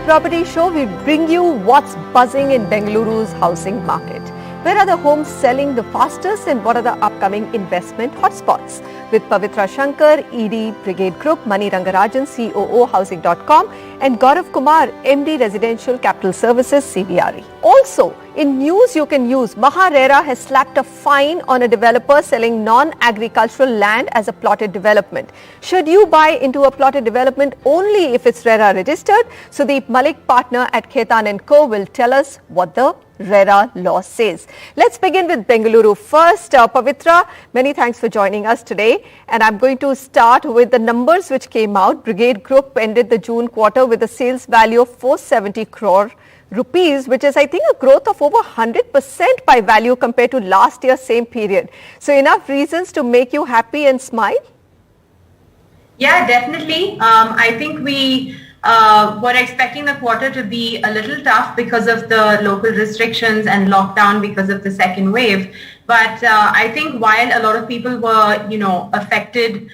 Property Show, we bring you what's buzzing in Bengaluru's housing market. Where are the homes selling the fastest and what are the upcoming investment hotspots? With Pavitra Shankar, ED Brigade Group, Rangarajan, COO Housing.com and Gaurav Kumar, MD Residential Capital Services, CBRE. Also, in news you can use, Maharera has slapped a fine on a developer selling non-agricultural land as a plotted development. Should you buy into a plotted development only if it's RERA registered? Sudeep Malik, partner at Khetan & Co. will tell us what the RERA law says. Let's begin with Bengaluru first. Pavitra, many thanks for joining us today. And I'm going to start with the numbers which came out. Brigade Group ended the June quarter with a sales value of 470 crore rupees, which is, I think, a growth of over 100% by value compared to last year's same period. So enough reasons to make you happy and smile? Yeah, definitely. I think we were expecting the quarter to be a little tough because of the local restrictions and lockdown because of the second wave. But I think while a lot of people were, affected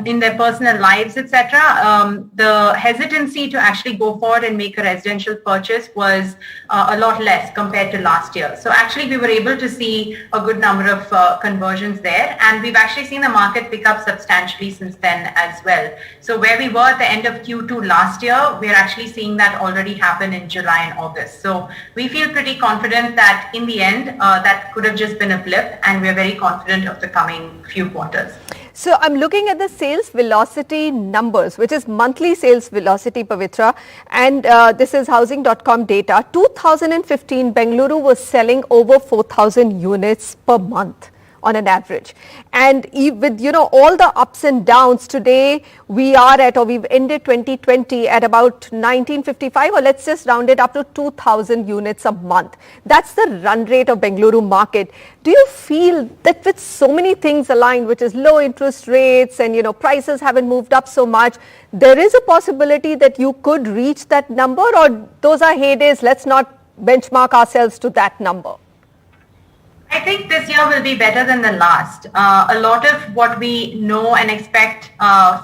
in their personal lives, etc., the hesitancy to actually go forward and make a residential purchase was a lot less compared to last year. So actually we were able to see a good number of conversions there, and we've actually seen the market pick up substantially since then as well. So where we were at the end of Q2 last year, we're actually seeing that already happen in July and August. So we feel pretty confident that in the end that could have just been a blip, and we're very confident of the coming few quarters. So I'm looking at the sales velocity numbers, which is monthly sales velocity, Pavitra, and this is housing.com data. 2015, Bengaluru was selling over 4,000 units per month on an average. And with, all the ups and downs, today we are at, or we've ended 2020 at about 1955, or let's just round it up to 2,000 units a month. That's the run rate of Bengaluru market. Do you feel that with so many things aligned, which is low interest rates and, prices haven't moved up so much, there is a possibility that you could reach that number, or those are heydays, let's not benchmark ourselves to that number? I think this year will be better than the last. A lot of what we know and expect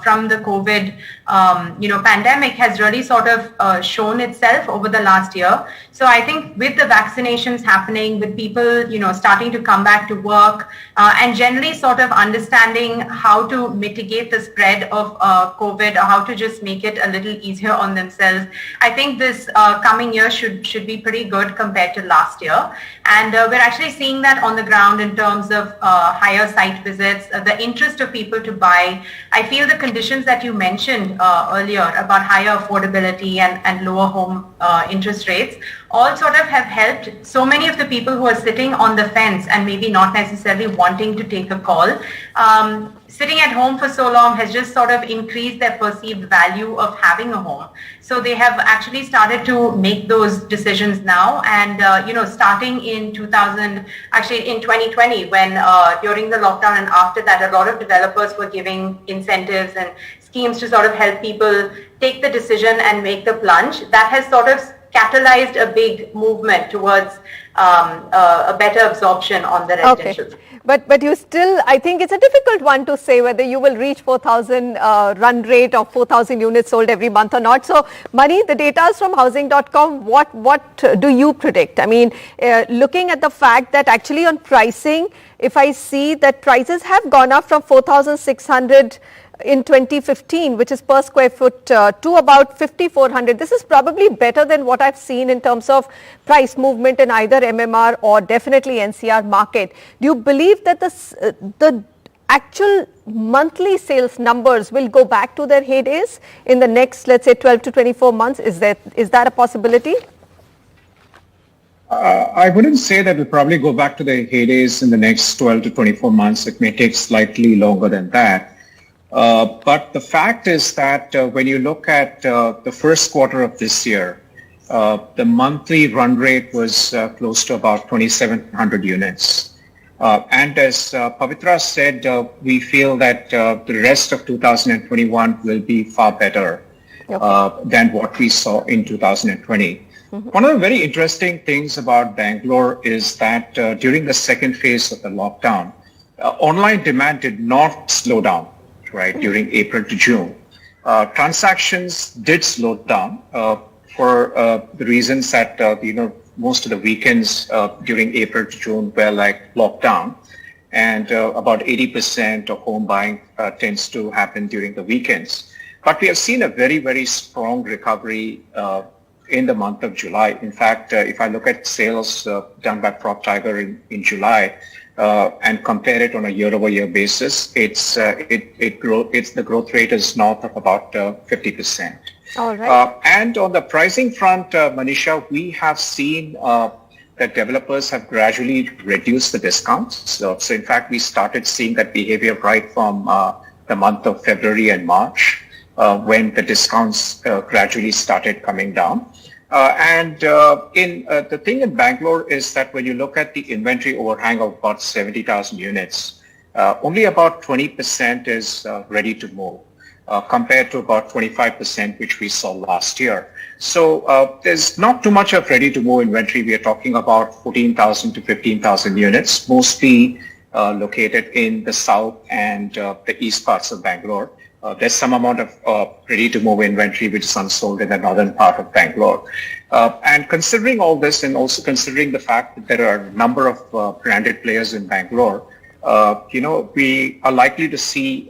from the COVID, pandemic has really sort of shown itself over the last year. So I think with the vaccinations happening, with people, starting to come back to work and generally sort of understanding how to mitigate the spread of COVID, or how to just make it a little easier on themselves, I think this coming year should be pretty good compared to last year. And we're actually seeing that on the ground in terms of higher site visits, the interest of people to buy. I feel the conditions that you mentioned earlier about higher affordability and lower home interest rates all sort of have helped so many of the people who are sitting on the fence and maybe not necessarily wanting to take a call. Sitting at home for so long has just sort of increased their perceived value of having a home. So they have actually started to make those decisions now. And, starting in 2020, when during the lockdown and after that, a lot of developers were giving incentives and schemes to sort of help people take the decision and make the plunge. That has sort of catalyzed a big movement towards a better absorption on the residential. Okay. But you still, I think it's a difficult one to say whether you will reach 4,000 run rate of 4,000 units sold every month or not. So, Mani, the data is from housing.com. What do you predict? I mean, looking at the fact that actually on pricing, if I see that prices have gone up from 4,600 in 2015, which is per square foot, to about 5,400. This is probably better than what I've seen in terms of price movement in either MMR or definitely NCR market. Do you believe that the actual monthly sales numbers will go back to their heydays in the next, let's say, 12 to 24 months? Is that a possibility? I wouldn't say that we'll probably go back to the heydays in the next 12 to 24 months. It may take slightly longer than that. But the fact is that when you look at the first quarter of this year, the monthly run rate was close to about 2,700 units. And as Pavitra said, we feel that the rest of 2021 will be far better than what we saw in 2020. Mm-hmm. One of the very interesting things about Bangalore is that during the second phase of the lockdown, online demand did not slow down, right, during April to June. Transactions did slow down for the reasons that, most of the weekends during April to June were like locked down. And about 80% of home buying tends to happen during the weekends. But we have seen a very, very strong recovery in the month of July. In fact, if I look at sales done by PropTiger in July and compare it on a year-over-year basis, the growth rate is north of about 50%. All right. And on the pricing front, Manisha, we have seen that developers have gradually reduced the discounts. So in fact, we started seeing that behavior right from the month of February and March, when the discounts gradually started coming down. The thing in Bangalore is that when you look at the inventory overhang of about 70,000 units, only about 20% is ready to move, compared to about 25% which we saw last year. So there's not too much of ready-to-move inventory. We are talking about 14,000 to 15,000 units, mostly located in the south and the east parts of Bangalore. There's some amount of ready-to-move inventory which is unsold in the northern part of Bangalore. And considering all this, and also considering the fact that there are a number of branded players in Bangalore, we are likely to see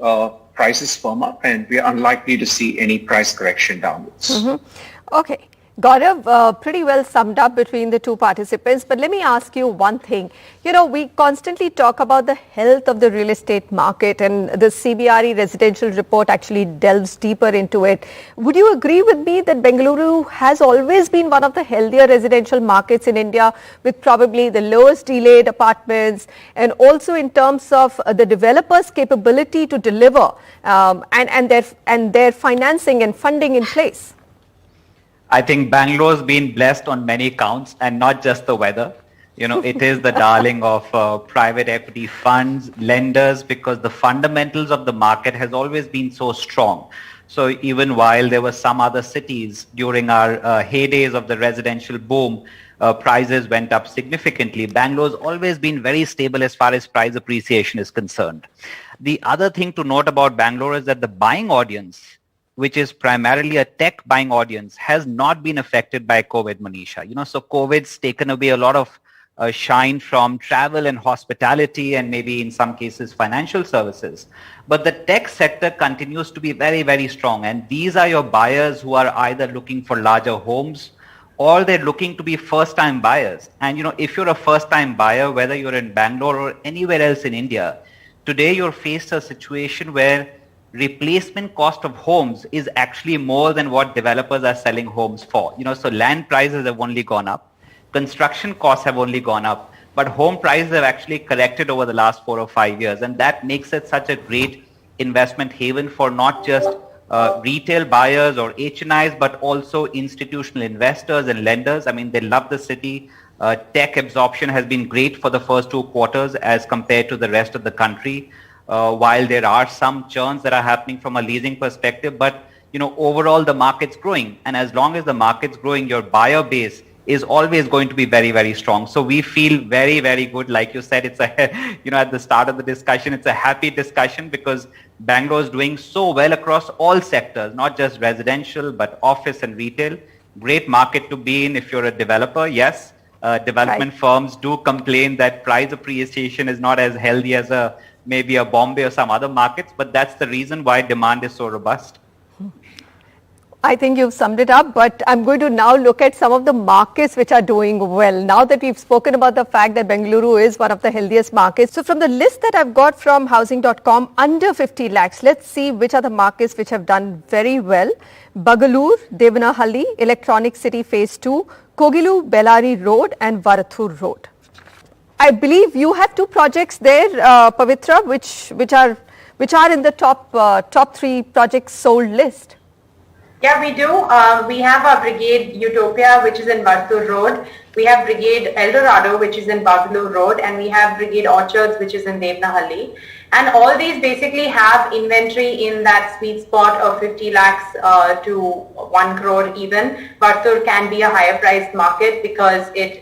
prices firm up, and we are unlikely to see any price correction downwards. Mm-hmm. Okay. Gaurav, pretty well summed up between the two participants, but let me ask you one thing. We constantly talk about the health of the real estate market, and the CBRE residential report actually delves deeper into it. Would you agree with me that Bengaluru has always been one of the healthier residential markets in India, with probably the lowest delayed apartments, and also in terms of the developers' capability to deliver and their financing and funding in place? I think Bangalore's been blessed on many counts, and not just the weather. It is the darling of private equity funds, lenders, because the fundamentals of the market has always been so strong. So even while there were some other cities during our heydays of the residential boom, prices went up significantly. Bangalore's always been very stable as far as price appreciation is concerned. The other thing to note about Bangalore is that the buying audience, which is primarily a tech buying audience, has not been affected by COVID, Manisha. So COVID's taken away a lot of shine from travel and hospitality, and maybe in some cases financial services. But the tech sector continues to be very, very strong. And these are your buyers who are either looking for larger homes, or they're looking to be first-time buyers. And if you're a first-time buyer, whether you're in Bangalore or anywhere else in India, today you're faced a situation where replacement cost of homes is actually more than what developers are selling homes for. So land prices have only gone up, construction costs have only gone up, but home prices have actually corrected over the last 4 or 5 years, and that makes it such a great investment haven for not just retail buyers or HNIs, but also institutional investors and lenders. I mean, they love the city. Tech absorption has been great for the first 2 quarters as compared to the rest of the country. While there are some churns that are happening from a leasing perspective, but overall the market's growing, and as long as the market's growing, your buyer base is always going to be very, very strong. So we feel very, very good. Like you said, it's at the start of the discussion, it's a happy discussion because Bangalore is doing so well across all sectors, not just residential, but office and retail. Great market to be in if you're a developer. Yes, development firms do complain that price appreciation is not as healthy as maybe a Bombay or some other markets, but that's the reason why demand is so robust. I think you've summed it up, but I'm going to now look at some of the markets which are doing well. Now that we've spoken about the fact that Bengaluru is one of the healthiest markets. So from the list that I've got from housing.com, under 50 lakhs, let's see which are the markets which have done very well. Bagalur, Devanahalli, Electronic City Phase 2, Kogilu, Bellary Road and Varathur Road. I believe you have 2 projects there, Pavitra, which are in the top 3 projects sold list. Yeah, we do. We have our Brigade Utopia, which is in Varathur Road. We have Brigade Eldorado, which is in Bagalur Road, and we have Brigade Orchards, which is in Devanahalli. And all these basically have inventory in that sweet spot of 50 lakhs to 1 crore even. Varathur can be a higher priced market because it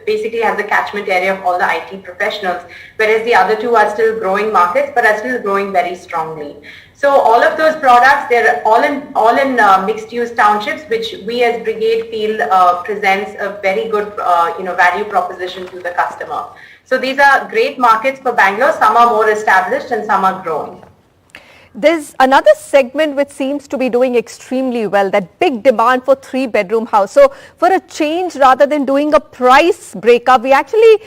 basically has the catchment area of all the IT professionals, whereas the other 2 are still growing markets, but are still growing very strongly. So all of those products, they're all in mixed use townships, which we as Brigade feel presents a very good value proposition to the customer. So these are great markets for Bangalore. Some are more established and some are growing. There's another segment which seems to be doing extremely well, that big demand for 3-bedroom house. So for a change, rather than doing a price breakup, we actually,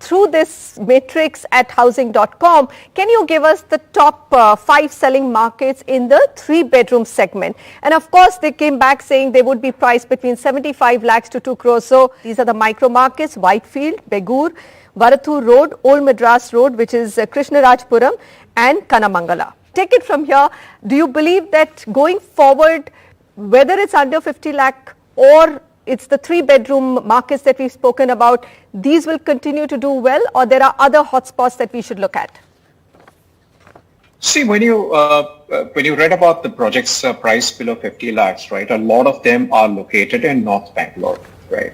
through this matrix at housing.com, can you give us the top 5 selling markets in the 3-bedroom segment? And of course, they came back saying they would be priced between 75 lakhs to 2 crores. So these are the micro markets: Whitefield, Begur, Varathu Road, Old Madras Road, which is Krishnarajpuram, and Kanamangala. Take it from here. Do you believe that going forward, whether it's under 50 lakh or it's the 3-bedroom markets that we've spoken about, these will continue to do well, or there are other hotspots that we should look at? See, when you read about the projects priced below 50 lakhs, right, a lot of them are located in North Bangalore, right?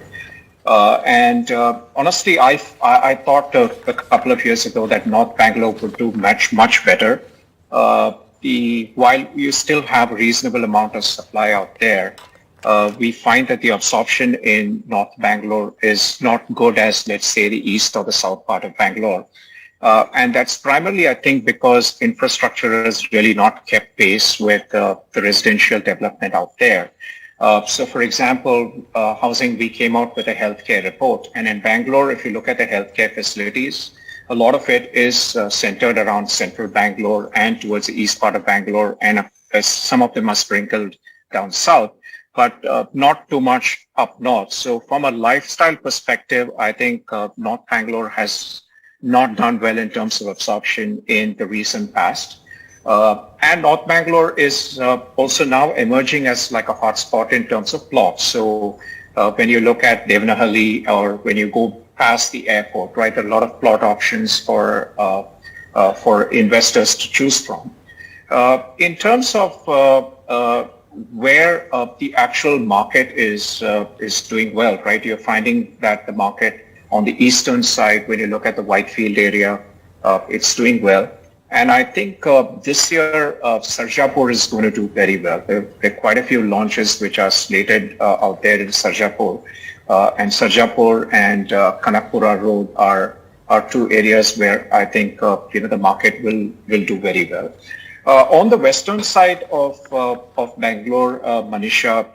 Honestly, I thought a couple of years ago that North Bangalore would do much better. While you still have a reasonable amount of supply out there, we find that the absorption in North Bangalore is not good as, let's say, the east or the south part of Bangalore. And that's primarily, I think, because infrastructure has really not kept pace with the residential development out there. So, for example, housing, we came out with a healthcare report. And in Bangalore, if you look at the healthcare facilities, a lot of it is centered around central Bangalore and towards the east part of Bangalore. And some of them are sprinkled down south, but not too much up north. So from a lifestyle perspective, I think North Bangalore has not done well in terms of absorption in the recent past. And North Bangalore is also now emerging as like a hotspot in terms of plots. So when you look at Devanahalli or when you go past the airport, right, a lot of plot options for investors to choose from. In terms of where the actual market is doing well, right, you're finding that the market on the eastern side, when you look at the Whitefield area, it's doing well. And I think this year, Sarjapur is going to do very well. There are quite a few launches which are slated out there in Sarjapur. And Sarjapur and Kanakpura Road are two areas where I think the market will do very well. On the western side of Bangalore, Manisha,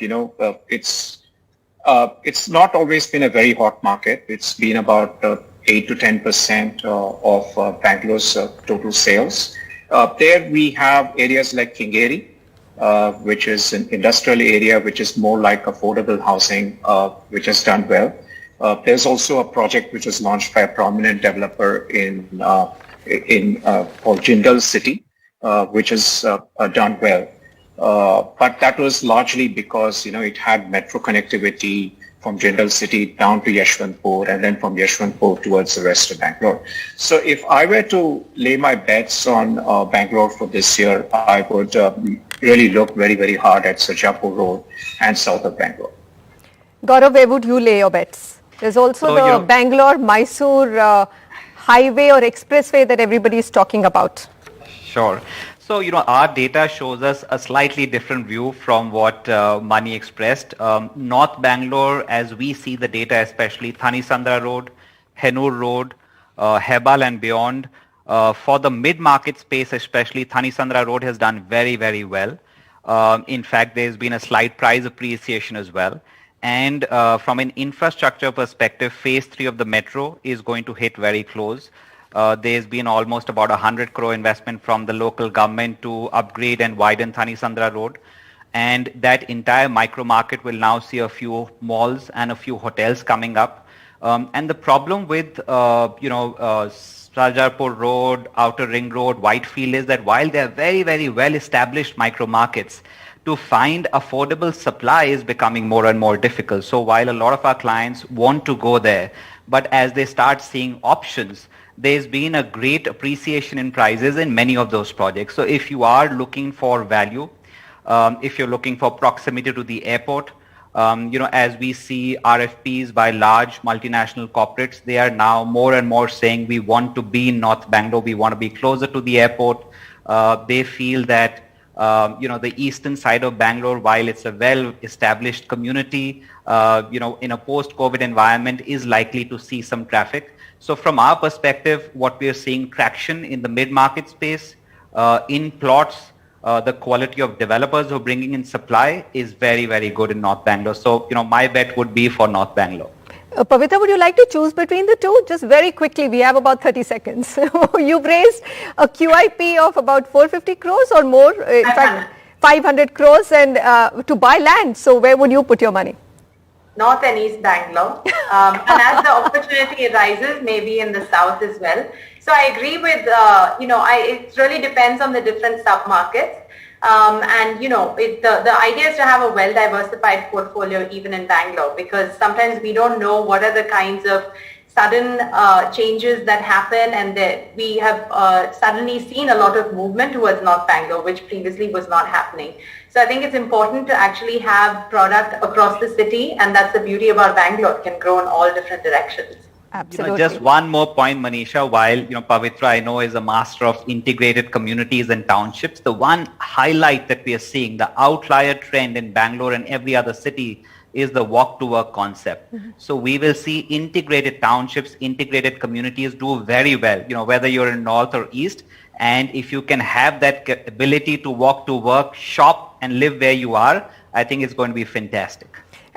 it's not always been a very hot market. It's been about 8 to 10% of Bangalore's total sales. There we have areas like Kingeri, which is an industrial area, which is more like affordable housing, which has done well. There's also a project which was launched by a prominent developer called Jindal City, which has done well. But that was largely because, it had metro connectivity from Jindal City down to Yeshwanthpur and then from Yeshwanthpur towards the rest of Bangalore. So if I were to lay my bets on Bangalore for this year, I would really look very, very hard at Sarjapur Road and south of Bangalore. Gaurav, where would you lay your bets? There's also the Bangalore-Mysore highway or expressway that everybody is talking about. Sure. So, our data shows us a slightly different view from what Mani expressed. North Bangalore, as we see the data, especially Thanisandra Road, Hennur Road, Hebal and beyond, for the mid-market space especially, Thanisandra Road has done very, very well. In fact, there's been a slight price appreciation as well. And from an infrastructure perspective, phase 3 of the metro is going to hit very close. There's been almost about 100 crore investment from the local government to upgrade and widen Thanisandra Road. And that entire micro market will now see a few malls and a few hotels coming up. And the problem with, Sarjapur Road, Outer Ring Road, Whitefield is that while they're very, very well established micro markets, to find affordable supply is becoming more and more difficult. So while a lot of our clients want to go there, but as they start seeing options, there's been a great appreciation in prices in many of those projects. So if you are looking for value, if you're looking for proximity to the airport, as we see RFPs by large multinational corporates, they are now more and more saying we want to be in North Bangalore, we want to be closer to the airport, They feel that the eastern side of Bangalore, while it's a well-established community, in a post-COVID environment, is likely to see some traffic. So from our perspective, what we are seeing traction in the mid-market space, in plots, the quality of developers who are bringing in supply is very, very good in North Bangalore. So, my bet would be for North Bangalore. Pavitra, would you like to choose between the two? Just very quickly, we have about 30 seconds. You've raised a QIP of about 450 crores or more, in fact, 500 crores and to buy land. So where would you put your money? North and East Bangalore. And as the opportunity arises, maybe in the South as well. So I agree with, it really depends on the different sub-markets. The idea is to have a well-diversified portfolio even in Bangalore, because sometimes we don't know what are the kinds of sudden changes that happen, and that we have suddenly seen a lot of movement towards North Bangalore, which previously was not happening. So I think it's important to actually have product across the city, and that's the beauty about Bangalore. It can grow in all different directions. Absolutely. Just one more point, Manisha, while, Pavitra, I know, is a master of integrated communities and townships, the one highlight that we are seeing, the outlier trend in Bangalore and every other city, is the walk to work concept. Mm-hmm. So we will see integrated townships, integrated communities do very well, whether you're in North or East. And if you can have that ability to walk to work, shop and live where you are, I think it's going to be fantastic.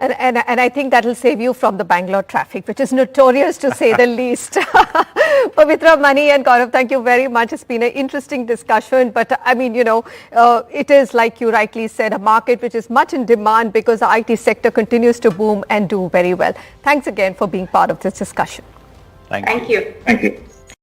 And I think that will save you from the Bangalore traffic, which is notorious to say the least. Pavitra, Mani and Gaurav, thank you very much. It's been an interesting discussion. But it is, like you rightly said, a market which is much in demand because the IT sector continues to boom and do very well. Thanks again for being part of this discussion. Thank you. Thank you. Thank you.